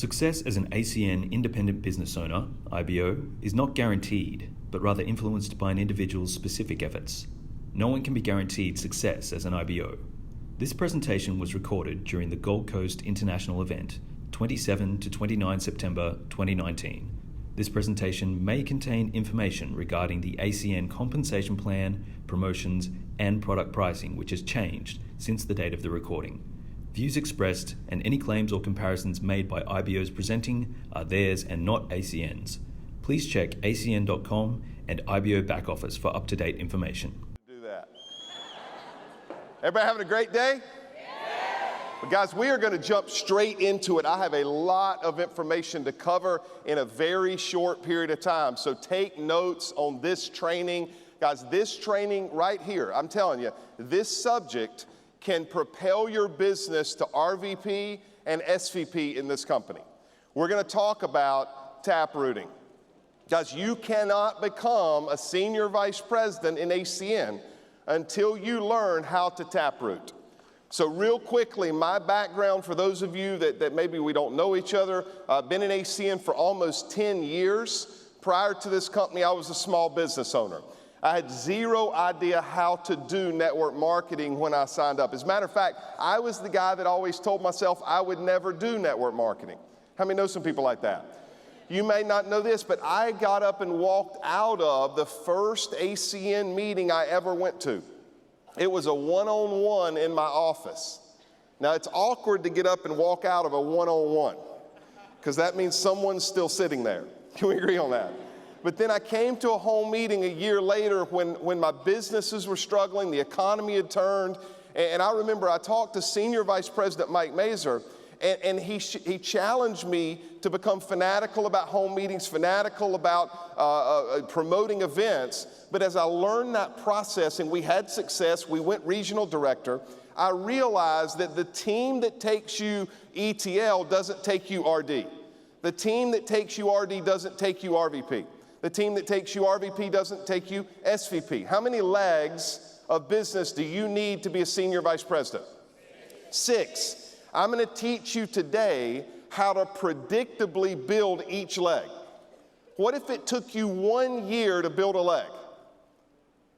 Success as an ACN independent business owner, IBO, is not guaranteed, but rather influenced by an individual's specific efforts. No one can be guaranteed success as an IBO. This presentation was recorded during the Gold Coast International event, 27 to 29 September 2019. This presentation may contain information regarding the ACN compensation plan, promotions, and product pricing, which has changed since the date of the recording. Views expressed and any claims or comparisons made by IBOs presenting are theirs and not ACN's. Please check acn.com and IBO back office for up-to-date information. Do that. Everybody having a great day? But guys, we are going to jump straight into it. I have a lot of information to cover in a very short period of time. So take notes on this training. Guys, this training right here, I'm telling you, this subject can propel your business to RVP and SVP in this company. We're going to talk about taprooting. Guys, you cannot become a senior vice president in ACN until you learn how to taproot. So real quickly, my background for those of you that maybe we don't know each other, I've been in ACN for almost 10 years. Prior to this company, I was a small business owner. I had zero idea how to do network marketing when I signed up. As a matter of fact, I was the guy that always told myself I would never do network marketing. How many know some people like that? You may not know this, but I got up and walked out of the first ACN meeting I ever went to. It was a one-on-one in my office. Now, it's awkward to get up and walk out of a one-on-one because that means someone's still sitting there. Can we agree on that? But then I came to a home meeting a year later when my businesses were struggling, the economy had turned, and I remember I talked to Senior Vice President Mike Mazer, and he challenged me to become fanatical about home meetings, fanatical about promoting events. But as I learned that process and we had success, we went regional director, I realized that the team that takes you ETL doesn't take you RD. The team that takes you RD doesn't take you RVP. The team that takes you RVP doesn't take you SVP. How many legs of business do you need to be a senior vice president? 6. I'm going to teach you today how to predictably build each leg. What if it took you 1 year to build a leg?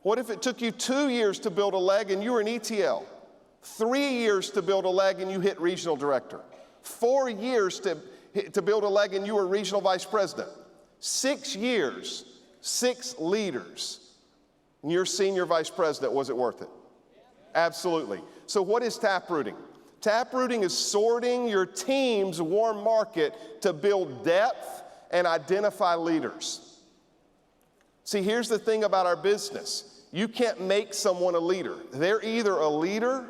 What if it took you 2 years to build a leg and you were an ETL? 3 years to build a leg and you hit regional director? 4 years to build a leg and you were regional vice president? 6 years, 6 leaders, and you're senior vice president. Was it worth it? Absolutely. So what is taprooting? Taprooting is sorting your team's warm market to build depth and identify leaders. See, here's the thing about our business. You can't make someone a leader. They're either a leader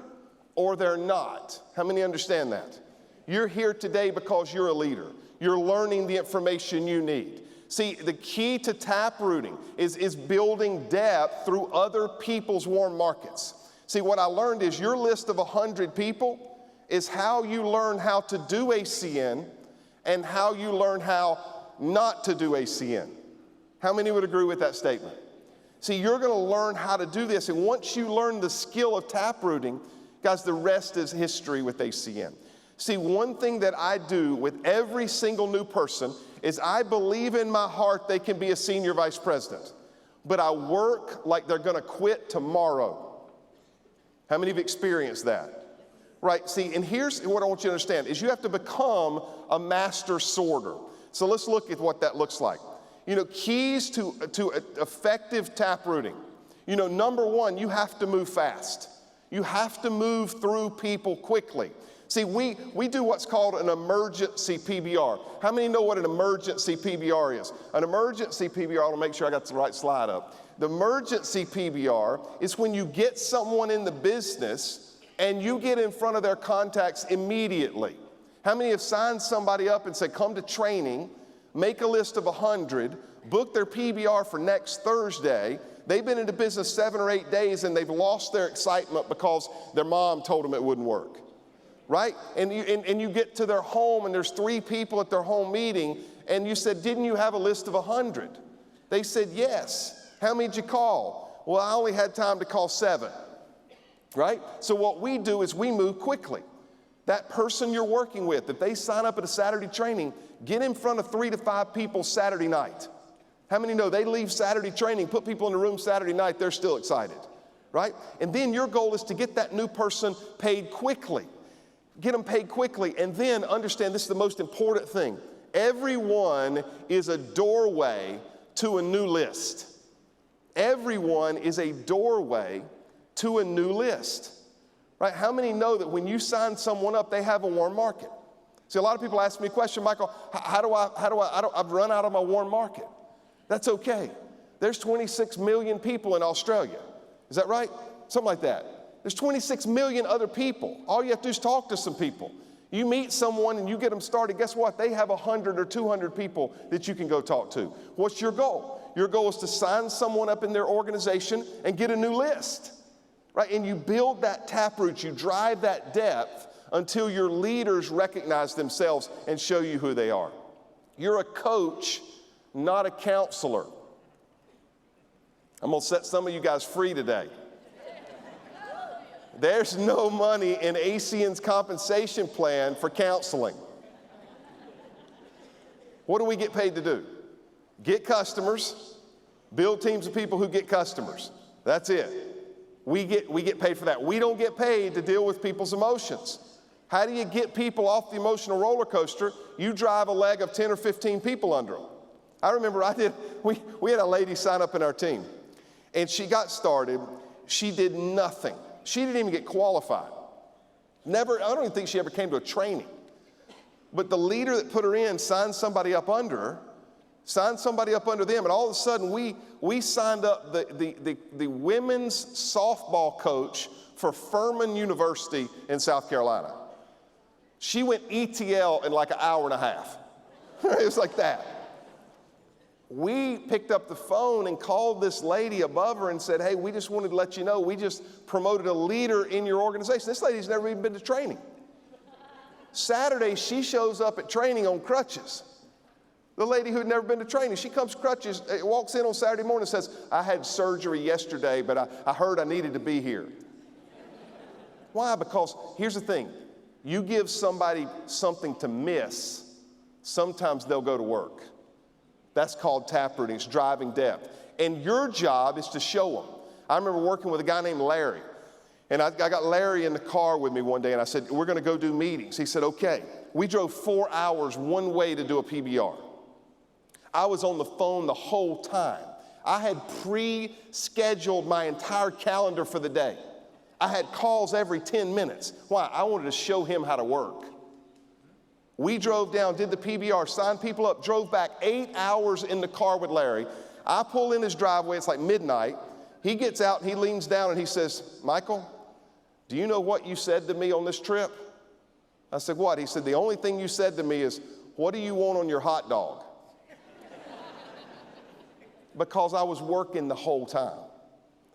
or they're not. How many understand that? You're here today because you're a leader. You're learning the information you need. See, the key to taprooting is building depth through other people's warm markets. See, what I learned is your list of 100 people is how you learn how to do ACN and how you learn how not to do ACN. How many would agree with that statement? See, you're going to learn how to do this, and once you learn the skill of taprooting, guys, the rest is history with ACN. See, one thing that I do with every single new person is I believe in my heart they can be a senior vice president, but I work like they're going to quit tomorrow. How many have experienced that? Right, see, and here's what I want you to understand, is you have to become a master sorter. So let's look at what that looks like. You know, keys to effective taprooting. You know, number one, you have to move fast. You have to move through people quickly. See, we do what's called an emergency PBR. How many know what an emergency PBR is? An emergency PBR, I'll make sure I got the right slide up. The emergency PBR is when you get someone in the business and you get in front of their contacts immediately. How many have signed somebody up and said, come to training, make a list of 100, book their PBR for next Thursday. They've been into business 7 or 8 days and they've lost their excitement because their mom told them it wouldn't work. Right? And you get to their home and there's 3 people at their home meeting and you said, didn't you have a list of 100? They said, yes. How many did you call? Well, I only had time to call 7. Right? So what we do is we move quickly. That person you're working with, if they sign up at a Saturday training, get in front of 3 to 5 people Saturday night. How many know they leave Saturday training, put people in the room Saturday night, they're still excited, right? And then your goal is to get that new person paid quickly. Get them paid quickly, and then understand this is the most important thing. Everyone is a doorway to a new list. Everyone is a doorway to a new list, right? How many know that when you sign someone up, they have a warm market? See, a lot of people ask me a question, Michael, I've run out of my warm market. That's okay. There's 26 million people in Australia. Is that right? Something like that. There's 26 million other people. All you have to do is talk to some people. You meet someone and you get them started, guess what? They have 100 or 200 people that you can go talk to. What's your goal? Your goal is to sign someone up in their organization and get a new list, right? And you build that taproot, you drive that depth until your leaders recognize themselves and show you who they are. You're a coach, not a counselor. I'm gonna set some of you guys free today. There's no money in ACN's compensation plan for counseling. What do we get paid to do? Get customers, build teams of people who get customers. That's it. We get paid for that. We don't get paid to deal with people's emotions. How do you get people off the emotional roller coaster? You drive a leg of 10 or 15 people under them. I remember we had a lady sign up in our team, and she got started. She did nothing. She didn't even get qualified. I don't even think she ever came to a training. But the leader that put her in signed somebody up under her, signed somebody up under them, and all of a sudden we signed up the women's softball coach for Furman University in South Carolina. She went ETL in like an hour and a half. It was like that. We picked up the phone and called this lady above her and said, hey, we just wanted to let you know, we just promoted a leader in your organization. This lady's never even been to training. Saturday, she shows up at training on crutches. The lady who'd never been to training, she comes crutches, walks in on Saturday morning and says, I had surgery yesterday, but I heard I needed to be here. Why? Because here's the thing. You give somebody something to miss, sometimes they'll go to work. That's called taprooting. It's driving depth. And your job is to show them. I remember working with a guy named Larry. And I got Larry in the car with me one day, and I said, we're going to go do meetings. He said, okay. We drove 4 hours one way to do a PBR. I was on the phone the whole time. I had pre-scheduled my entire calendar for the day. I had calls every 10 minutes. Why? I wanted to show him how to work. We drove down, did the PBR, signed people up, drove back 8 hours in the car with Larry. I pull in his driveway, it's like midnight. He gets out and he leans down and he says, Michael, do you know what you said to me on this trip? I said, what? He said, the only thing you said to me is, what do you want on your hot dog? Because I was working the whole time.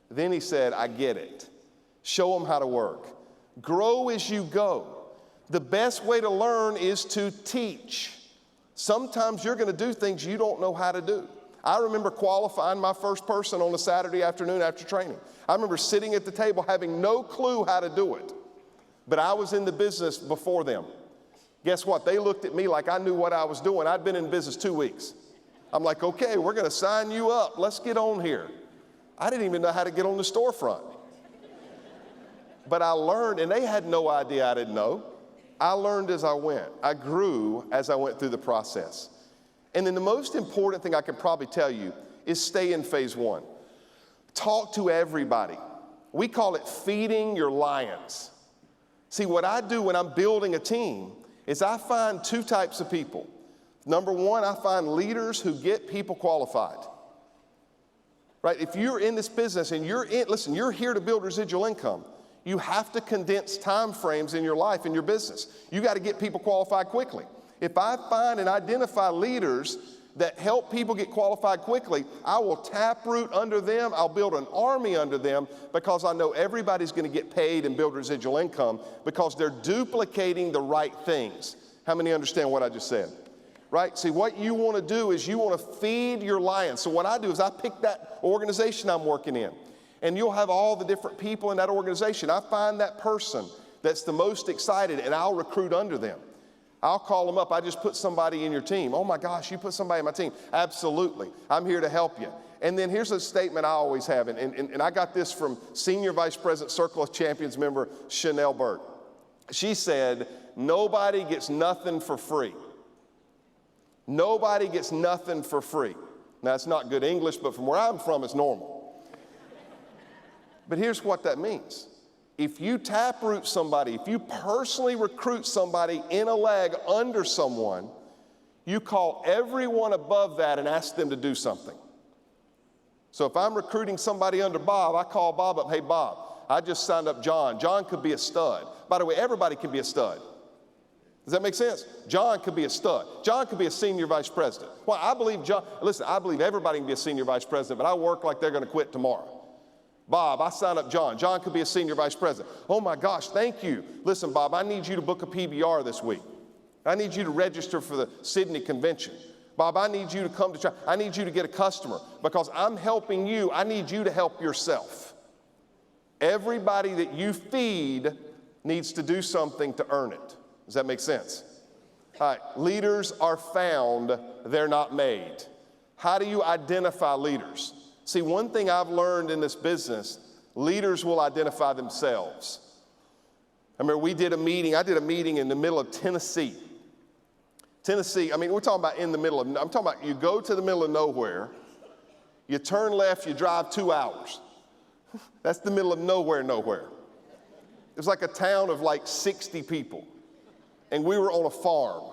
Then he said, I get it. Show them how to work. Grow as you go. The best way to learn is to teach. Sometimes you're going to do things you don't know how to do. I remember qualifying my first person on a Saturday afternoon after training. I remember sitting at the table having no clue how to do it. But I was in the business before them. Guess what? They looked at me like I knew what I was doing. I'd been in business 2 weeks. I'm like, okay, we're going to sign you up. Let's get on here. I didn't even know how to get on the storefront. But I learned, and they had no idea I didn't know. I learned as I went. I grew as I went through the process. And then the most important thing I can probably tell you is stay in phase one. Talk to everybody. We call it feeding your lions. See, what I do when I'm building a team is I find 2 types of people. Number one, I find leaders who get people qualified. Right? If you're in this business and you're here to build residual income, you have to condense time frames in your life, in your business. You got to get people qualified quickly. If I find and identify leaders that help people get qualified quickly, I will taproot under them. I'll build an army under them because I know everybody's going to get paid and build residual income because they're duplicating the right things. How many understand what I just said? Right? See, what you want to do is you want to feed your lions. So what I do is I pick that organization I'm working in. And you'll have all the different people in that organization. I find that person that's the most excited, and I'll recruit under them. I'll call them up. I just put somebody in your team. Oh my gosh, you put somebody in my team. Absolutely. I'm here to help you. And then here's a statement I always have, and I got this from Senior Vice President, Circle of Champions member Chanel Burt. She said, nobody gets nothing for free. Nobody gets nothing for free. Now, it's not good English, but from where I'm from, it's normal. But here's what that means. If you taproot somebody, if you personally recruit somebody in a leg under someone, you call everyone above that and ask them to do something. So if I'm recruiting somebody under Bob, I call Bob up, hey Bob, I just signed up John. John could be a stud. By the way, everybody can be a stud. Does that make sense? John could be a stud. John could be a senior vice president. Well, I believe I believe everybody can be a senior vice president, but I work like they're going to quit tomorrow. Bob, I signed up John. John could be a senior vice president. Oh my gosh, thank you. Listen, Bob, I need you to book a PBR this week. I need you to register for the Sydney convention. Bob, I need you to come to church. I need you to get a customer because I'm helping you. I need you to help yourself. Everybody that you feed needs to do something to earn it. Does that make sense? All right, leaders are found, they're not made. How do you identify leaders? See, one thing I've learned in this business, leaders will identify themselves. I remember I did a meeting in the middle of Tennessee. Tennessee, I mean, we're talking about I'm talking about you go to the middle of nowhere, you turn left, you drive 2 hours. That's the middle of nowhere. It was like a town of like 60 people. And we were on a farm.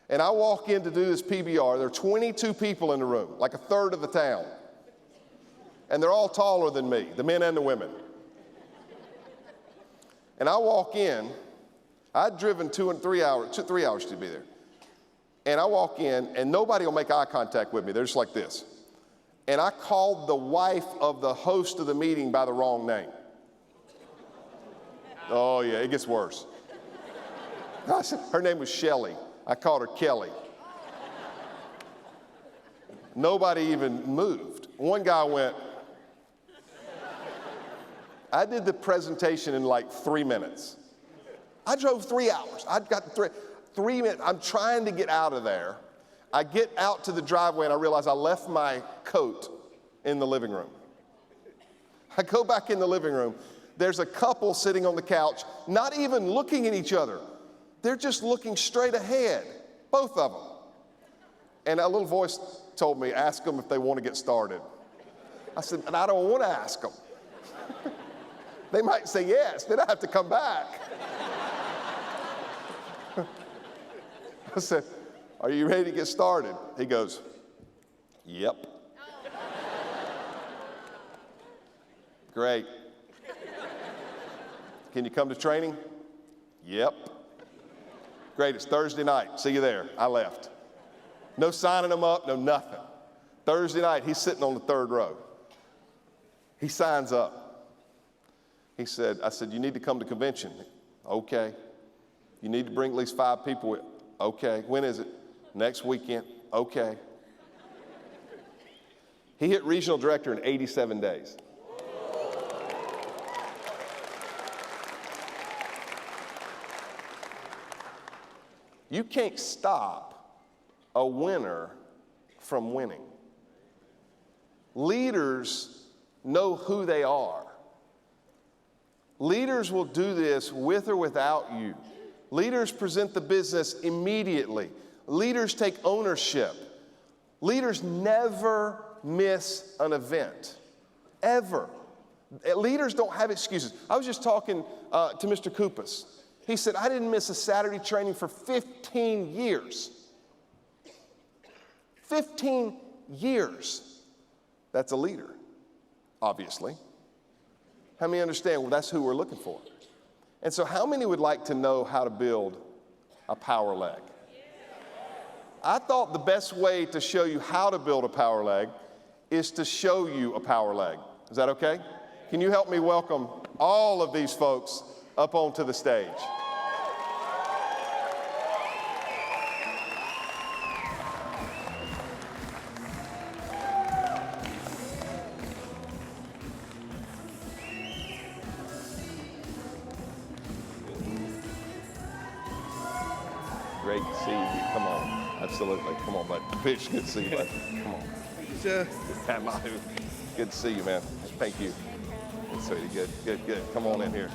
And I walk in to do this PBR. There are 22 people in the room, like a third of the town. And they're all taller than me, the men and the women. And I walk in. I'd driven 2 and 3 hours, 3 hours to be there. And I walk in, and nobody will make eye contact with me. They're just like this. And I called the wife of the host of the meeting by the wrong name. Oh, yeah, it gets worse. Her name was Shelley. I called her Kelly. Nobody even moved. One guy went. I did the presentation in like 3 minutes. I drove 3 hours. I got 3 minutes. I'm trying to get out of there. I get out to the driveway and I realize I left my coat in the living room. I go back in the living room. There's a couple sitting on the couch, not even looking at each other. They're just looking straight ahead, both of them. And a little voice told me, ask them if they want to get started. I said, and I don't want to ask them. They might say yes, then I have to come back. I said, are you ready to get started? He goes, yep. Great. Can you come to training? Yep. Great, it's Thursday night. See you there. I left. No signing him up, no nothing. Thursday night, he's sitting on the third row. He signs up. I said, you need to come to convention. Okay. You need to bring at least 5 people with. Okay. When is it? Next weekend. Okay. He hit regional director in 87 days. You can't stop a winner from winning. Leaders know who they are. Leaders will do this with or without you. Leaders present the business immediately. Leaders take ownership. Leaders never miss an event, ever. Leaders don't have excuses. I was just talking to Mr. Koupas. He said, I didn't miss a Saturday training for 15 years. 15 years. That's a leader, obviously. How many understand? Well, that's who we're looking for. And so how many would like to know how to build a power leg? I thought the best way to show you how to build a power leg is to show you a power leg. Is that okay? Can you help me welcome all of these folks up onto the stage? Great to see you. Come on. Absolutely. Come on, bud. Fish, good to see you, bud. Come on. Good to see you, man. Thank you. Sweetie, good. Come on in here.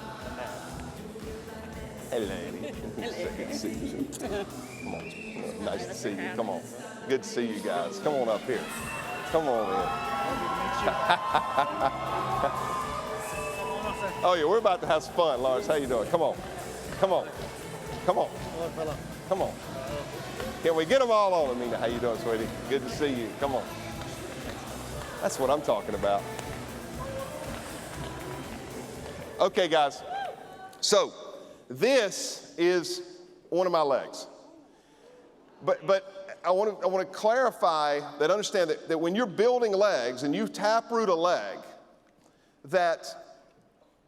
Hey, lady. Good to see you. Come on. Nice to see you. Come on. Good to see you guys. Come on up here. Come on in. Oh, yeah, we're about to have some fun, Lawrence. How you doing? Come on. Come on. Come on. Come on. Can we get them all on, Amina? How you doing, sweetie? Good to see you. Come on. That's what I'm talking about. Okay, guys. So this is one of my legs. But I want to clarify that, understand that when you're building legs and you taproot a leg, that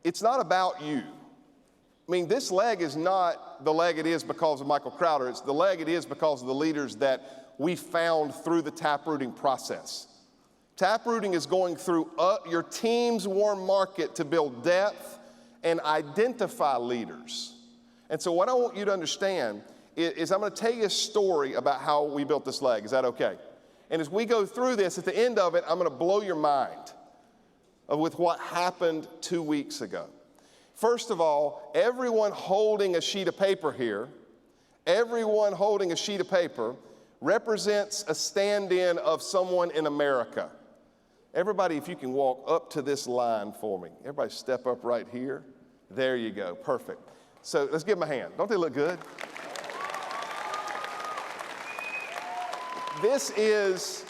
it's not about you. I mean, this leg is not the leg it is because of Michael Crowder. It's the leg it is because of the leaders that we found through the taprooting process. Taprooting is going through your team's warm market to build depth and identify leaders. And so what I want you to understand is I'm going to tell you a story about how we built this leg. Is that okay? And as we go through this, at the end of it, I'm going to blow your mind with what happened 2 weeks ago. First of all, everyone holding a sheet of paper here, everyone holding a sheet of paper represents a stand-in of someone in America. Everybody, if you can walk up to this line for me. Everybody step up right here. There you go. Perfect. So let's give them a hand. Don't they look good? This is,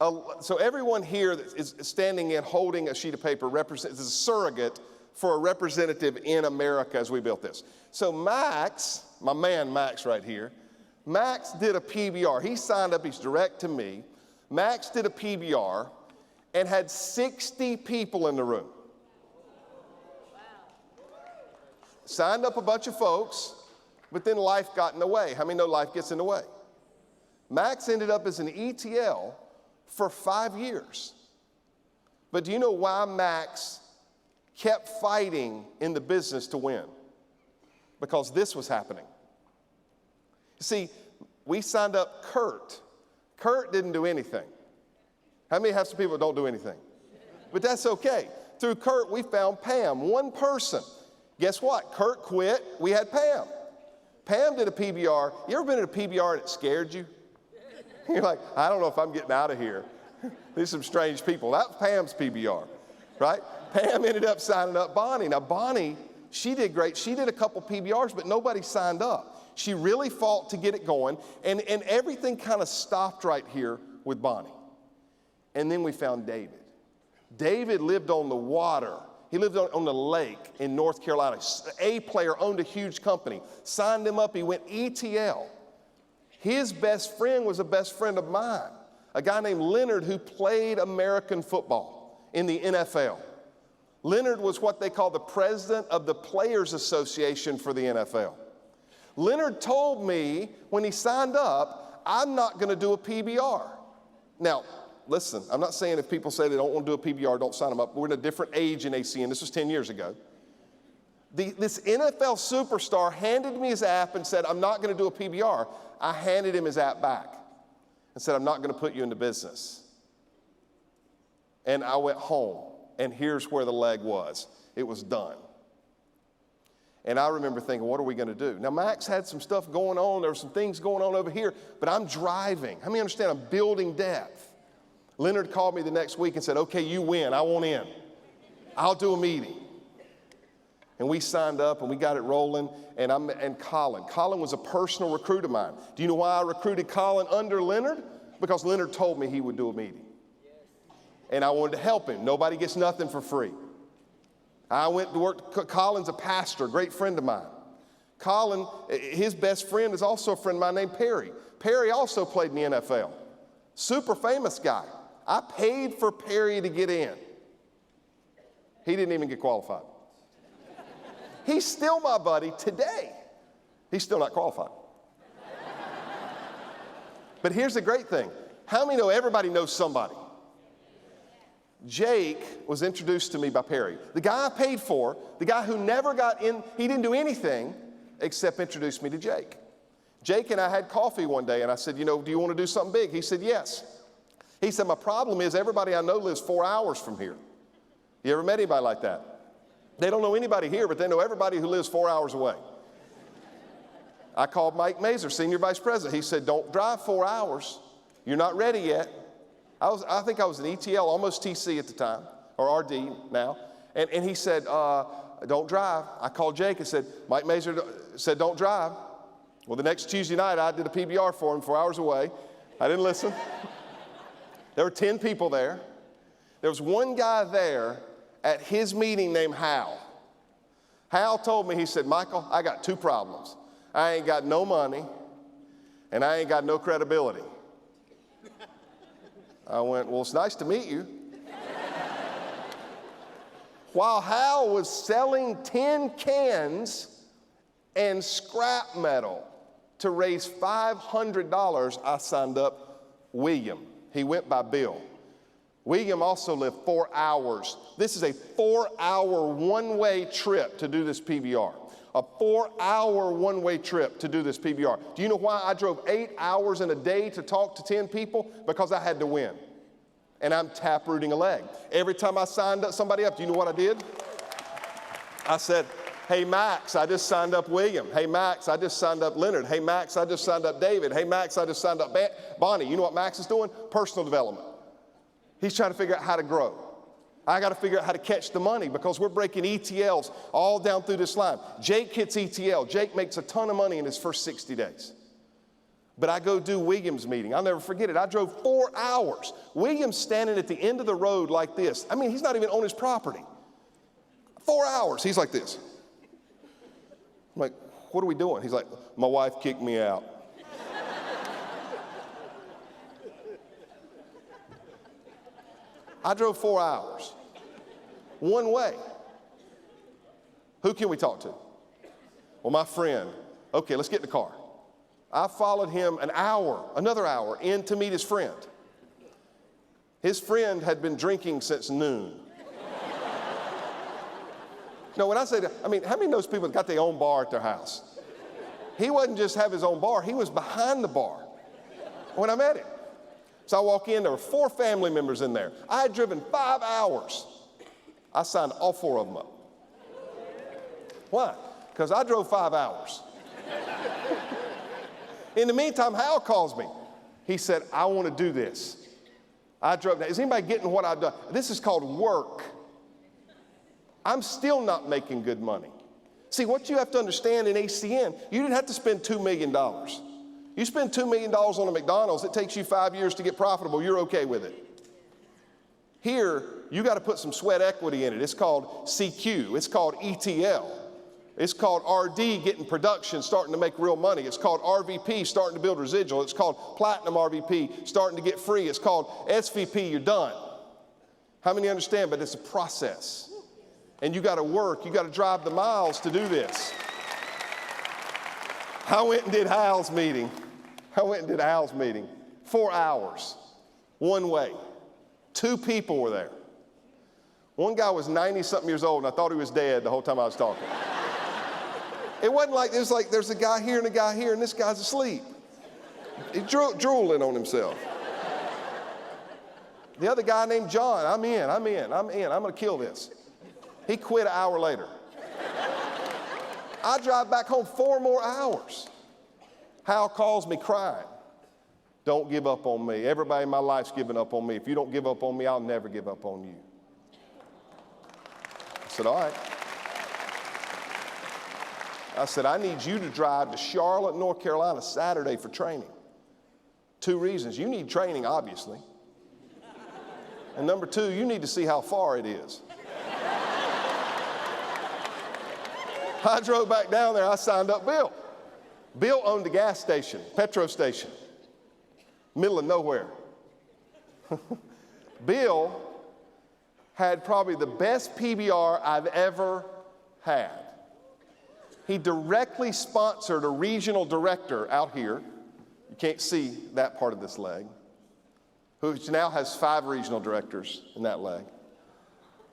so everyone here that is standing in holding a sheet of paper is a surrogate for a representative in America as we built this. So Max, my man Max right here, Max did a PBR. He signed up, he's direct to me. Max did a PBR and had 60 people in the room. Signed up a bunch of folks, but then life got in the way. How many know life gets in the way? Max ended up as an ETL for 5 years. But do you know why Max kept fighting in the business to win? Because this was happening. See, we signed up Kurt. Kurt didn't do anything. How many have some people that don't do anything? But that's okay. Through Kurt, we found Pam, one person. Guess what? Kurt quit. We had Pam. Pam did a PBR. You ever been at a PBR and it scared you? You're like, I don't know if I'm getting out of here. There's some strange people. That was Pam's PBR, right? Pam ended up signing up Bonnie. Now, Bonnie, she did great. She did a couple PBRs, but nobody signed up. She really fought to get it going, and everything kind of stopped right here with Bonnie. And then we found David. David lived on the water. He lived on the lake in North Carolina. A player, owned a huge company. Signed him up. He went ETL. His best friend was a best friend of mine, a guy named Leonard who played American football in the NFL. Leonard was what they call the president of the Players Association for the NFL. Leonard told me when he signed up, I'm not going to do a PBR. Now, listen, I'm not saying if people say they don't want to do a PBR, don't sign them up. We're in a different age in ACN. This was 10 years ago. This NFL superstar handed me his app and said, I'm not going to do a PBR. I handed him his app back and said, I'm not going to put you into business. And I went home, and here's where the leg was. It was done. And I remember thinking, what are we going to do? Now, Max had some stuff going on. There were some things going on over here, but I'm driving. How many understand I'm building depth? Leonard called me the next week and said, okay, you win. I want in. I'll do a meeting. And we signed up and we got it rolling. And Colin. Colin was a personal recruit of mine. Do you know why I recruited Colin under Leonard? Because Leonard told me he would do a meeting. And I wanted to help him. Nobody gets nothing for free. I went to work. Colin's a pastor, a great friend of mine. Colin, his best friend is also a friend of mine named Perry. Perry also played in the NFL. Super famous guy. I paid for Perry to get in. He didn't even get qualified. He's still my buddy today. He's still not qualified. But here's the great thing. How many know everybody knows somebody? Jake was introduced to me by Perry. The guy I paid for, the guy who never got in, he didn't do anything except introduce me to Jake. Jake and I had coffee one day, and I said, do you want to do something big? He said, yes. He said, my problem is everybody I know lives 4 hours from here. You ever met anybody like that? They don't know anybody here, but they know everybody who lives 4 hours away. I called Mike Mazer, Senior Vice President. He said, don't drive 4 hours. You're not ready yet. I think I was an ETL, almost TC at the time, or RD now. And he said, don't drive. I called Jake and said, Mike Mazer said, don't drive. Well, the next Tuesday night, I did a PBR for him 4 hours away. I didn't listen. There were 10 people there. There was one guy there at his meeting named Hal. Hal told me, he said, Michael, I got 2 problems. I ain't got no money, and I ain't got no credibility. I went, well, it's nice to meet you. While Hal was selling tin cans and scrap metal to raise $500, I signed up William. He went by Bill. William also lived 4 hours. This is a 4-hour one-way trip to do this PBR. A 4-hour one-way trip to do this PBR. Do you know why I drove 8 hours in a day to talk to 10 people? Because I had to win. And I'm taprooting a leg. Every time I signed up somebody up, do you know what I did? I said, hey, Max, I just signed up William. Hey, Max, I just signed up Leonard. Hey, Max, I just signed up David. Hey, Max, I just signed up Bonnie. You know what Max is doing? Personal development. He's trying to figure out how to grow. I got to figure out how to catch the money because we're breaking ETLs all down through this line. Jake hits ETL. Jake makes a ton of money in his first 60 days. But I go do William's meeting. I'll never forget it. I drove 4 hours. William's standing at the end of the road like this. I mean, he's not even on his property. 4 hours. He's like this. I'm like, what are we doing? He's like, my wife kicked me out. I drove 4 hours, one way. Who can we talk to? Well, my friend. Okay, let's get in the car. I followed him another hour in to meet his friend. His friend had been drinking since noon. No, when I say that, I mean, how many of those people got their own bar at their house? He wasn't just have his own bar, he was behind the bar when I met him. So I walk in, there were 4 family members in there. I had driven 5 hours. I signed all 4 of them up. Why? Because I drove 5 hours. In the meantime, Hal calls me. He said, I want to do this. I drove. Now, is anybody getting what I've done? This is called work. I'm still not making good money. See, what you have to understand in ACN, you didn't have to spend $2 million. You spend $2 million on a McDonald's, it takes you 5 years to get profitable, you're okay with it. Here, you got to put some sweat equity in it. It's called CQ, it's called ETL. It's called RD, getting production, starting to make real money. It's called RVP, starting to build residual. It's called Platinum RVP, starting to get free. It's called SVP, you're done. How many understand? But it's a process. And you got to work, you got to drive the miles to do this. I went and did Hal's meeting. 4 hours, one way. 2 people were there. One guy was 90-something years old, and I thought he was dead the whole time I was talking. It wasn't like, it was like there's a guy here and a guy here, and this guy's asleep. He's drooling on himself. The other guy named John, I'm in. I'm going to kill this. He quit an hour later. I drive back home 4 more hours. Hal calls me crying. Don't give up on me. Everybody in my life's giving up on me. If you don't give up on me, I'll never give up on you. I said, all right. I said, I need you to drive to Charlotte, North Carolina, Saturday for training. 2 reasons. You need training, obviously. And number 2, you need to see how far it is. I drove back down there. I signed up Bill. Bill owned a gas station, petrol station, middle of nowhere. Bill had probably the best PBR I've ever had. He directly sponsored a regional director out here. You can't see that part of this leg, who now has 5 regional directors in that leg.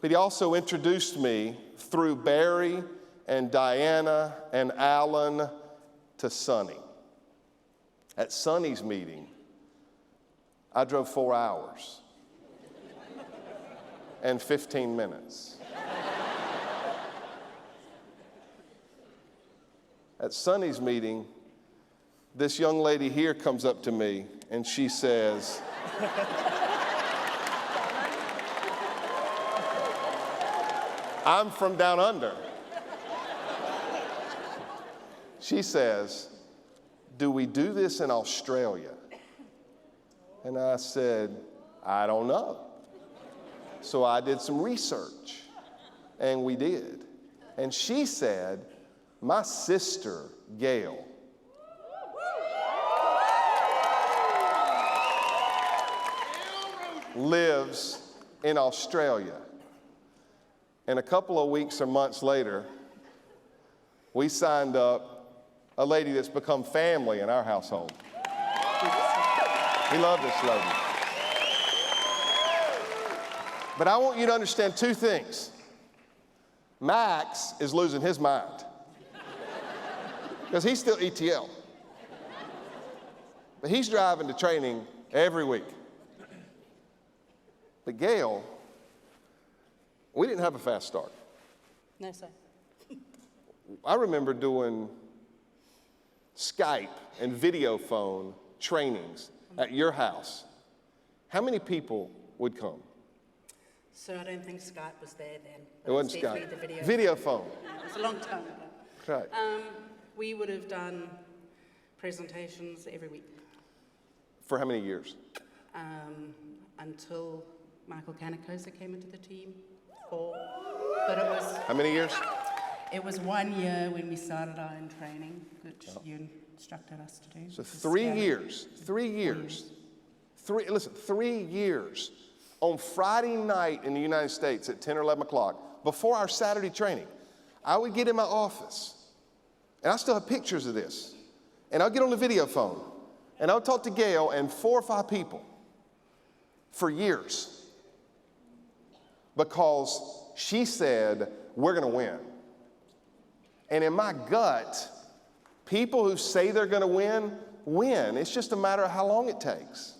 But he also introduced me through Barry and Diana and Alan to Sonny. At Sonny's meeting, I drove 4 hours and 15 minutes. At Sonny's meeting, this young lady here comes up to me and she says, I'm from down under. She says, do we do this in Australia? And I said, I don't know. So I did some research, and we did. And she said, my sister, Gail, lives in Australia. And a couple of weeks or months later, we signed up a lady that's become family in our household. We love this lady. But I want you to understand two things. Max is losing his mind because he's still ETL. But he's driving to training every week. But Gail, we didn't have a fast start. No, sir. I remember doing Skype and video phone trainings at your house. How many people would come? So I don't think Skype was there then. It wasn't definitely Skype. the Video phone. It was a long time ago. Right. We would have done presentations every week. For how many years? Until Michael Canicosa came into the team. 4. But it was... How many years? It was 1 year when we started our own training, which you instructed us to do. So 3 years. 3 years. 3 years. On Friday night in the United States at 10 or 11 o'clock, before our Saturday training, I would get in my office, and I still have pictures of this, and I'll get on the video phone, and I'll talk to Gail and 4 or 5 people for years because she said, we're going to win. And in my gut, people who say they're going to win. It's just a matter of how long it takes.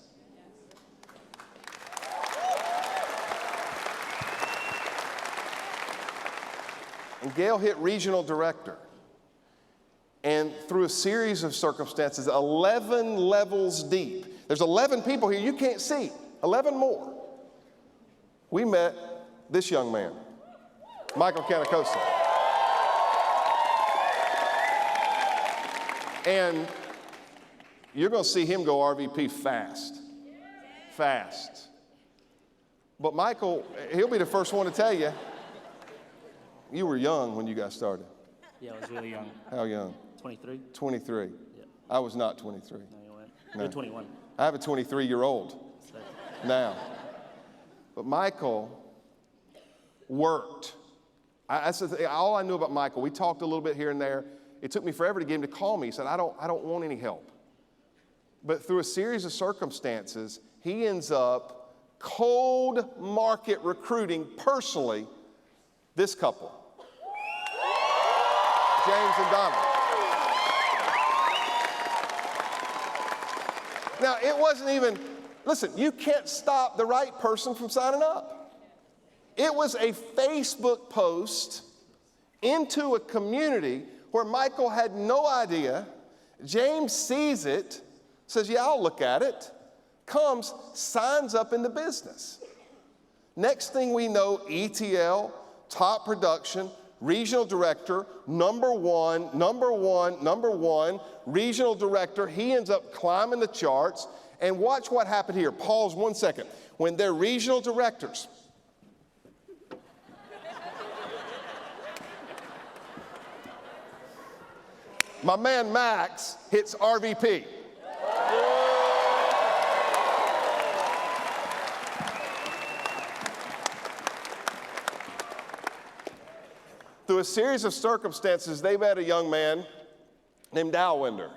And Gail hit regional director. And through a series of circumstances, 11 levels deep, there's 11 people here you can't see, 11 more. We met this young man, Michael Canicosa. And you're going to see him go RVP fast. Fast. But Michael, he'll be the first one to tell you, you were young when you got started. Yeah, I was really young. How young? 23. 23. Yeah. I was not 23. No, you weren't. No. You're 21. I have a 23-year-old So, now. But Michael worked. All I knew about Michael, we talked a little bit here and there. It took me forever to get him to call me. He said, I don't want any help. But through a series of circumstances, he ends up cold market recruiting personally this couple, James and Donna. Now, it wasn't even, listen, you can't stop the right person from signing up. It was a Facebook post into a community where Michael had no idea. James sees it, says, yeah, I'll look at it, comes, signs up in the business. Next thing we know, ETL, top production, regional director, number one, regional director. He ends up climbing the charts. And watch what happened here. Pause 1 second. When they're regional directors, my man Max hits RVP. Through a series of circumstances, they met a young man named Dalwinder,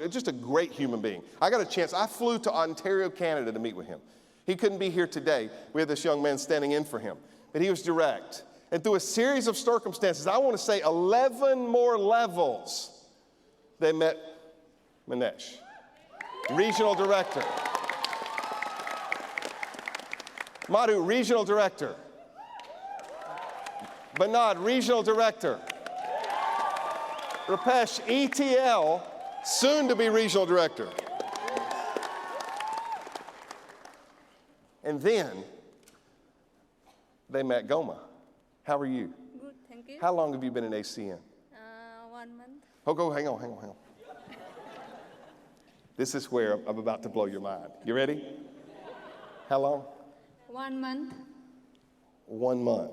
just a great human being. I got a chance. I flew to Ontario, Canada to meet with him. He couldn't be here today. We had this young man standing in for him, but he was direct. And through a series of circumstances, I want to say 11 more levels, they met Manesh. Regional Director. Madhu, Regional Director. Banad, Regional Director. Rupesh, ETL, soon to be Regional Director. And then they met Goma. How are you? Good, thank you. How long have you been in ACN? 1 month. Oh, go, hang on. This is where I'm about to blow your mind. You ready? How long? 1 month. 1 month.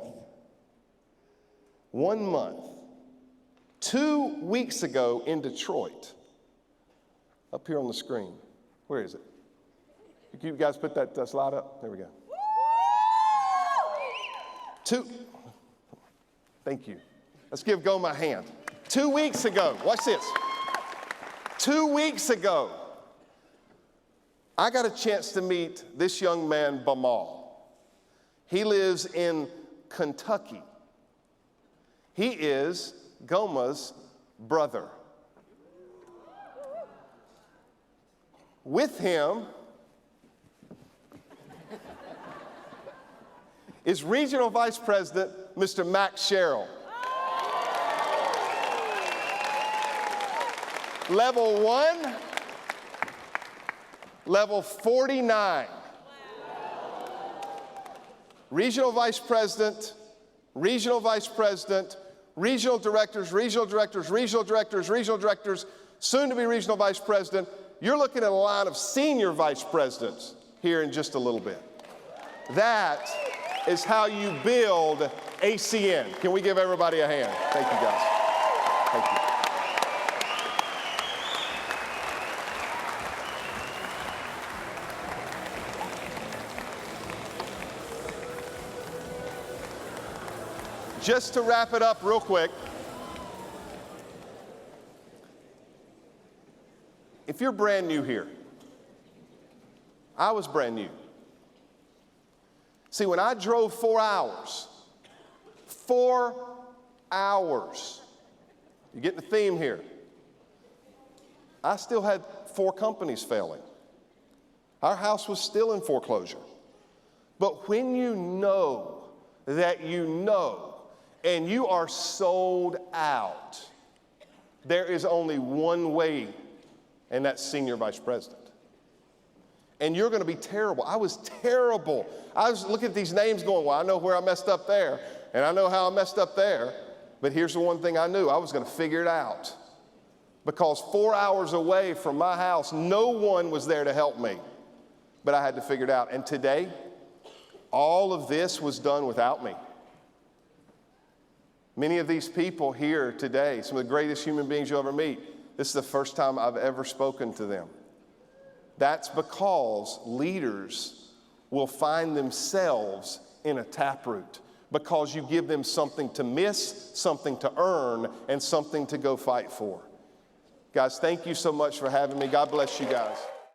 1 month. 2 weeks ago in Detroit, up here on the screen. Where is it? Can you guys put that slide up? There we go. Thank you. Let's give Goma a hand. 2 weeks ago, watch this. 2 weeks ago, I got a chance to meet this young man, Bamal. He lives in Kentucky. He is Goma's brother. With him is Regional Vice President, Mr. Max Sherrill. Level 1, level 49. Regional Vice President, Regional Vice President, Regional Directors, Regional Directors, Regional Directors, Regional Directors, soon to be Regional Vice President. You're looking at a line of Senior Vice Presidents here in just a little bit. That is how you build ACN. Can we give everybody a hand? Thank you, guys. Thank you. Just to wrap it up real quick, if you're brand new here, I was brand new. See, when I drove 4 hours, 4 hours, you get the theme here, I still had 4 companies failing. Our house was still in foreclosure. But when you know that you know, and you are sold out, there is only one way, and that's Senior Vice President. And you're going to be terrible. I was terrible. I was looking at these names going, well, I know where I messed up there, and I know how I messed up there, but here's the one thing I knew. I was going to figure it out. Because 4 hours away from my house, no one was there to help me, but I had to figure it out. And today, all of this was done without me. Many of these people here today, some of the greatest human beings you'll ever meet, this is the first time I've ever spoken to them. That's because leaders will find themselves in a taproot because you give them something to miss, something to earn, and something to go fight for. Guys, thank you so much for having me. God bless you guys.